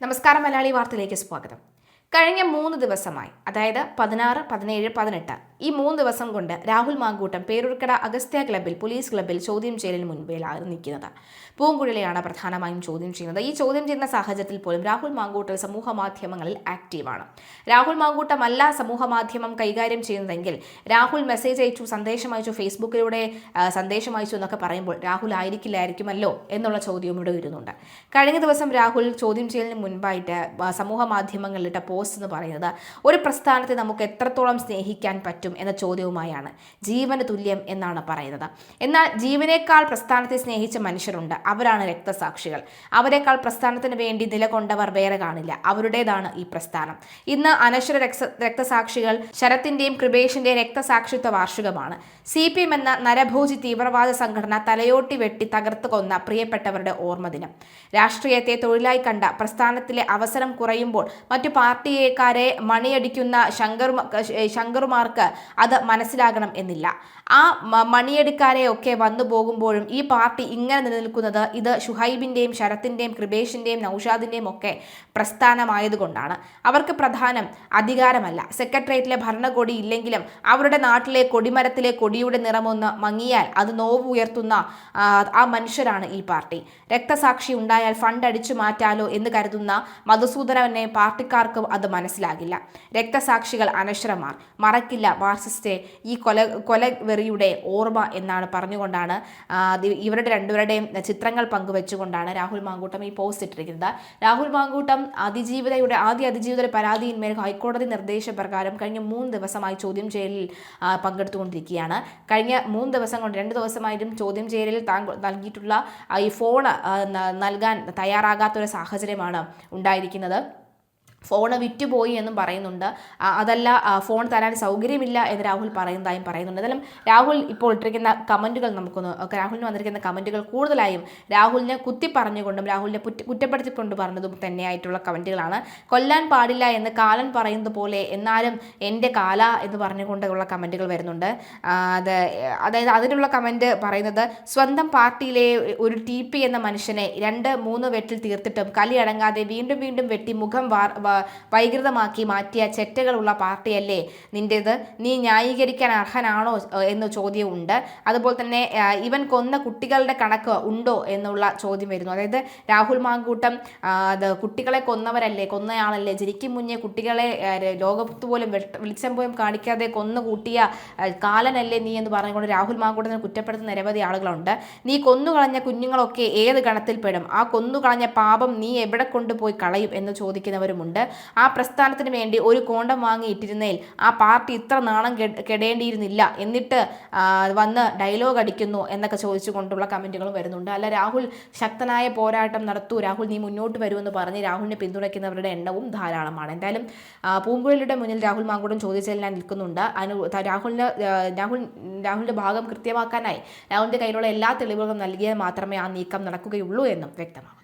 നമസ്കാരം മലയാളി വാർത്തയിലേക്ക് സ്വാഗതം. കഴിഞ്ഞ 3 ദിവസമായി, അതായത് 16, 17, 18 ഈ 3 ദിവസം കൊണ്ട് രാഹുൽ മാങ്കൂട്ടം പേരൂർക്കട അഗസ്ത്യ ക്ലബ്ബിൽ പോലീസ് ക്ലബ്ബിൽ ചോദ്യം ചെയ്യലിന് മുൻപിലാണ് നിൽക്കുന്നത്. പൂങ്കുഴലിയാണ് പ്രധാനമായും ചോദ്യം ചെയ്യുന്നത്. ഈ ചോദ്യം ചെയ്യുന്ന സാഹചര്യത്തിൽ പോലും രാഹുൽ മാങ്കൂട്ടം സമൂഹ മാധ്യമങ്ങളിൽ ആക്റ്റീവാണ്. രാഹുൽ മാങ്കൂട്ടം അല്ല സമൂഹ മാധ്യമം കൈകാര്യം ചെയ്യുന്നതെങ്കിൽ രാഹുൽ മെസ്സേജ് അയച്ചു, സന്ദേശം അയച്ചു, ഫേസ്ബുക്കിലൂടെ സന്ദേശം അയച്ചു എന്നൊക്കെ പറയുമ്പോൾ രാഹുൽ ആയിരിക്കില്ലായിരിക്കുമല്ലോ എന്നുള്ള ചോദ്യവും ഇവിടെ വരുന്നുണ്ട്. കഴിഞ്ഞ ദിവസം രാഹുൽ ചോദ്യം ചെയ്യലിന് മുൻപായിട്ട് സമൂഹ മാധ്യമങ്ങളിലിട്ട പോസ്റ്റ് എന്ന് പറയുന്നത് ഒരു പ്രസ്ഥാനത്തെ നമുക്ക് എത്രത്തോളം സ്നേഹിക്കാൻ പറ്റും എന്ന ചോദ്യവുമായാണ്. ജീവന് തുല്യം എന്നാണ് പറയുന്നത്. എന്നാൽ ജീവനേക്കാൾ പ്രസ്ഥാനത്തെ സ്നേഹിച്ച മനുഷ്യരുണ്ട്, അവരാണ് രക്തസാക്ഷികൾ. അവരെക്കാൾ പ്രസ്ഥാനത്തിന് വേണ്ടി നിലകൊണ്ടവർ വേറെ കാണില്ല. അവരുടേതാണ് ഈ പ്രസ്ഥാനം. ഇന്ന് അനശ്വര രക്തസാക്ഷികൾ ശരത്തിന്റെയും കൃപേഷിന്റെയും രക്തസാക്ഷിത്വ വാർഷികമാണ്. CPM എന്ന നരഭോജി തീവ്രവാദ സംഘടന തലയോട്ടി വെട്ടി തകർത്ത് കൊന്ന പ്രിയപ്പെട്ടവരുടെ ഓർമ്മ ദിനം. രാഷ്ട്രീയത്തെ തൊഴിലായി കണ്ട പ്രസ്ഥാനത്തിലെ അവസരം കുറയുമ്പോൾ മറ്റു പാർട്ടിക്കാരെ മണിയടിക്കുന്ന ശങ്കറുമാർക്ക് അത് മനസ്സിലാകണം എന്നില്ല. ആ മണിയടിക്കാരെയൊക്കെ വന്നു പോകുമ്പോഴും ഈ പാർട്ടി ഇങ്ങനെ നിലനിൽക്കുന്നത് ഇത് ഷുഹൈബിന്റെയും ശരത്തിന്റെയും കൃപേഷിന്റെയും നൌഷാദിന്റെയും ഒക്കെ പ്രസ്ഥാനമായതുകൊണ്ടാണ്. അവർക്ക് പ്രധാനം അധികാരമല്ല. സെക്രട്ടേറിയറ്റിലെ ഭരണകൊടി ഇല്ലെങ്കിലും അവരുടെ നാട്ടിലെ കൊടിമരത്തിലെ കൊടിയുടെ നിറമൊന്ന് മങ്ങിയാൽ അത് നോവ് ഉയർത്തുന്ന ആ മനുഷ്യരാണ് ഈ പാർട്ടി. രക്തസാക്ഷി ഉണ്ടായാൽ ഫണ്ട് അടിച്ചു മാറ്റാലോ എന്ന് കരുതുന്ന മധുസൂദനനെ പാർട്ടിക്കാർക്കും അത് മനസ്സിലാകില്ല. രക്തസാക്ഷികൾ അനശ്വരമാർ, മറക്കില്ല മാർക്സിസ്റ്റ് ഈ കൊലവെറിയുടെ ഓർമ്മ എന്നാണ് പറഞ്ഞുകൊണ്ടാണ് ഇവരുടെ രണ്ടുപേരുടെയും ചിത്രങ്ങൾ പങ്കുവെച്ചുകൊണ്ടാണ് രാഹുൽ മാങ്കൂട്ടം ഈ പോസ്റ്റ് ഇട്ടിരിക്കുന്നത്. രാഹുൽ മാങ്കൂട്ടം ആദ്യ അതിജീവിതയുടെ പരാതിയിന്മേൽ ഹൈക്കോടതി നിർദ്ദേശപ്രകാരം കഴിഞ്ഞ 3 ദിവസമായി ചോദ്യം ചെയ്യലിൽ പങ്കെടുത്തുകൊണ്ടിരിക്കുകയാണ്. കഴിഞ്ഞ 3 ദിവസം കൊണ്ട് 2 ദിവസമായിട്ടും ചോദ്യം ചെയ്യലിൽ നൽകിയിട്ടുള്ള ഈ ഫോൺ നൽകാൻ തയ്യാറാകാത്തൊരു സാഹചര്യമാണ് ഉണ്ടായിരിക്കുന്നത്. ഫോണ് വിറ്റുപോയി എന്നും പറയുന്നുണ്ട്. അതല്ല, ഫോൺ തരാൻ സൗകര്യമില്ല എന്ന് രാഹുൽ പറയുന്നതായും പറയുന്നുണ്ട്. എന്നാലും രാഹുൽ ഇപ്പോൾ ഇട്ടിരിക്കുന്ന കമൻറ്റുകൾ രാഹുലിന് വന്നിരിക്കുന്ന കമൻറ്റുകൾ കൂടുതലായും രാഹുലിനെ കുത്തി പറഞ്ഞുകൊണ്ടും രാഹുലിനെ കുറ്റപ്പെടുത്തിക്കൊണ്ട് പറഞ്ഞതും തന്നെയായിട്ടുള്ള കമൻറ്റുകളാണ്. കൊല്ലാൻ പാടില്ല എന്ന് കാലൻ പറയുന്നത് പോലെ എന്നാലും എൻ്റെ കാല എന്ന് പറഞ്ഞുകൊണ്ടുള്ള കമൻറ്റുകൾ വരുന്നുണ്ട്. അതായത് അതിനുള്ള കമൻറ്റ് പറയുന്നത്, സ്വന്തം പാർട്ടിയിലെ ഒരു TP എന്ന മനുഷ്യനെ 2-3 വെട്ടിൽ തീർത്തിട്ടും കലി അടങ്ങാതെ വീണ്ടും വീണ്ടും വെട്ടി മുഖം വൈകൃതമാക്കി മാറ്റിയ ചെറ്റകളുള്ള പാർട്ടിയല്ലേ നിൻ്റേത്? നീ ന്യായീകരിക്കാൻ അർഹനാണോ എന്ന ചോദ്യമുണ്ട്. അതുപോലെ തന്നെ ഇവൻ കൊന്ന കുട്ടികളുടെ കണക്ക് ഉണ്ടോ എന്നുള്ള ചോദ്യം വരുന്നു. അതായത് രാഹുൽ മാങ്കൂട്ടം കുട്ടികളെ കൊന്നയാളല്ലേ, ജനിക്കും മുന്നേ കുട്ടികളെ ലോകത്ത് പോലും വെളിച്ചം പോലും കാണിക്കാതെ കൊന്നു കൂട്ടിയ കാലനല്ലേ നീ എന്ന് പറഞ്ഞുകൊണ്ട് രാഹുൽ മാങ്കൂട്ടത്തിനെ കുറ്റപ്പെടുത്തുന്ന നിരവധി ആളുകളുണ്ട്. നീ കൊന്നുകളഞ്ഞ കുഞ്ഞുങ്ങളൊക്കെ ഏത് ഗണത്തിൽപ്പെടും? ആ കൊന്നുകളഞ്ഞ പാപം നീ എവിടെ കൊണ്ടുപോയി കളയും എന്ന് ചോദിക്കുന്നവരുമുണ്ട്. ആ പ്രസ്ഥാനത്തിന് വേണ്ടി ഒരു കോണ്ടം വാങ്ങിയിട്ടിരുന്നേൽ ആ പാർട്ടി ഇത്ര നാണം കെടേണ്ടിയിരുന്നില്ല, എന്നിട്ട് വന്ന് ഡയലോഗ് അടിക്കുന്നു എന്നൊക്കെ ചോദിച്ചുകൊണ്ടുള്ള കമൻറ്റുകളും വരുന്നുണ്ട്. അല്ല, രാഹുൽ ശക്തനായ പോരാട്ടം നടത്തൂ, രാഹുൽ നീ മുന്നോട്ട് വരുമെന്ന് പറഞ്ഞ് രാഹുലിനെ പിന്തുണയ്ക്കുന്നവരുടെ എണ്ണവും ധാരാളമാണ്. എന്തായാലും പൂങ്കുഴലിയുടെ മുന്നിൽ രാഹുൽ മാങ്കൂട്ടം ചോദ്യചെയ്യാൻ നിൽക്കുന്നുണ്ട്. രാഹുലിന്റെ ഭാഗം കൃത്യമാക്കാനായി രാഹുലിന്റെ കയ്യിലുള്ള എല്ലാ തെളിവുകളും നൽകിയാൽ മാത്രമേ ആ നീക്കം നടക്കുകയുള്ളൂ എന്നും വ്യക്തമാണ്.